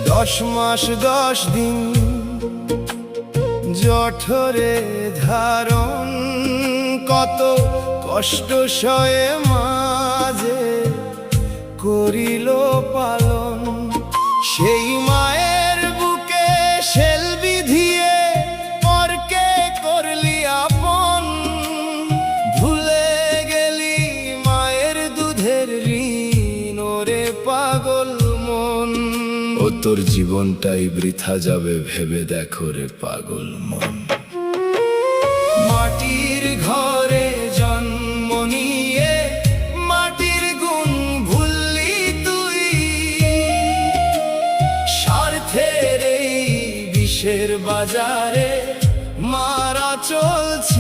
10 মাস 10 দিন জঠরে ধারণ, কত কষ্ট সয়ে মাঝে করিল পালন। সেই মায়ের বুকে শেল বিধিয়ে পরকে করলি আপন, ভুলে গেলি মায়ের দুধের ঋণ ওরে পাগল মন। ও তোর জীবনটাই বৃথা যাবে ভেবে দেখো রে পাগল মন। মাটির ঘরে জন্ম নিয়ে মাটির গুণ ভুললি তুই, স্বার্থের এই বিষের বাজারে মারা চলছে